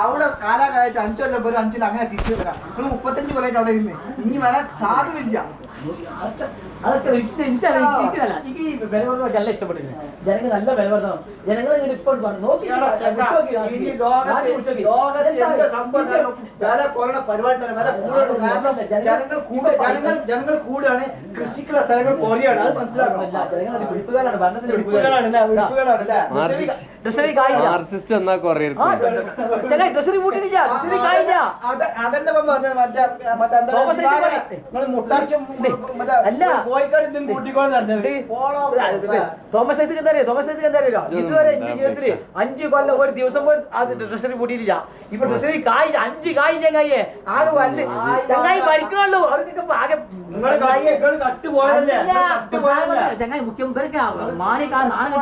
അവിടെ കാലാകാലമായിട്ട് 5 കൊല്ലം പോലും 5 അങ്ങനെ തിരിച്ചു വരാം. നിങ്ങൾ 35 കൊല്ലമായിട്ട് അവിടെ ഇരുന്ന് ഇനി വരാൻ സാധ്യതയില്ല. അതൊക്കെ എനിക്ക് നല്ല ഇഷ്ടപ്പെട്ടില്ല. ജനങ്ങൾ നല്ല വില പറഞ്ഞോ. ജനങ്ങൾ ഇപ്പോൾ നോക്കി ജനങ്ങൾ കൂടാണ്, കൃഷിക്കുള്ള സ്ഥലങ്ങൾ കുറയാണ്. അത് മനസ്സിലാക്കണം. ട്രഷറി കൂട്ടിയില്ല. അതന്നെ പറഞ്ഞത് മറ്റേ മുട്ടാച്ചും തോമസ് ഐസക് എന്താ അറിയോ? തോമസ് ഐസക് എന്താ അറിയോ? ഇതുവരെ എന്റെ ജീവിതത്തില് 5 കൊല്ലം ഒരു ദിവസം പോലും അത് ട്രഷറി കൂട്ടിയിട്ടില്ല. ഇപ്പൊ ട്രഷറി 5 കായ് ചങ്ങായിയെ ആകെ വന്ന് ചങ്ങായി ഭരിക്കണുള്ളൂ. അവർക്കൊക്കെ ആകെ ചങ്ങായി മുഖ്യമന്ത്രിക്ക് മാനിക്കാ നാളെ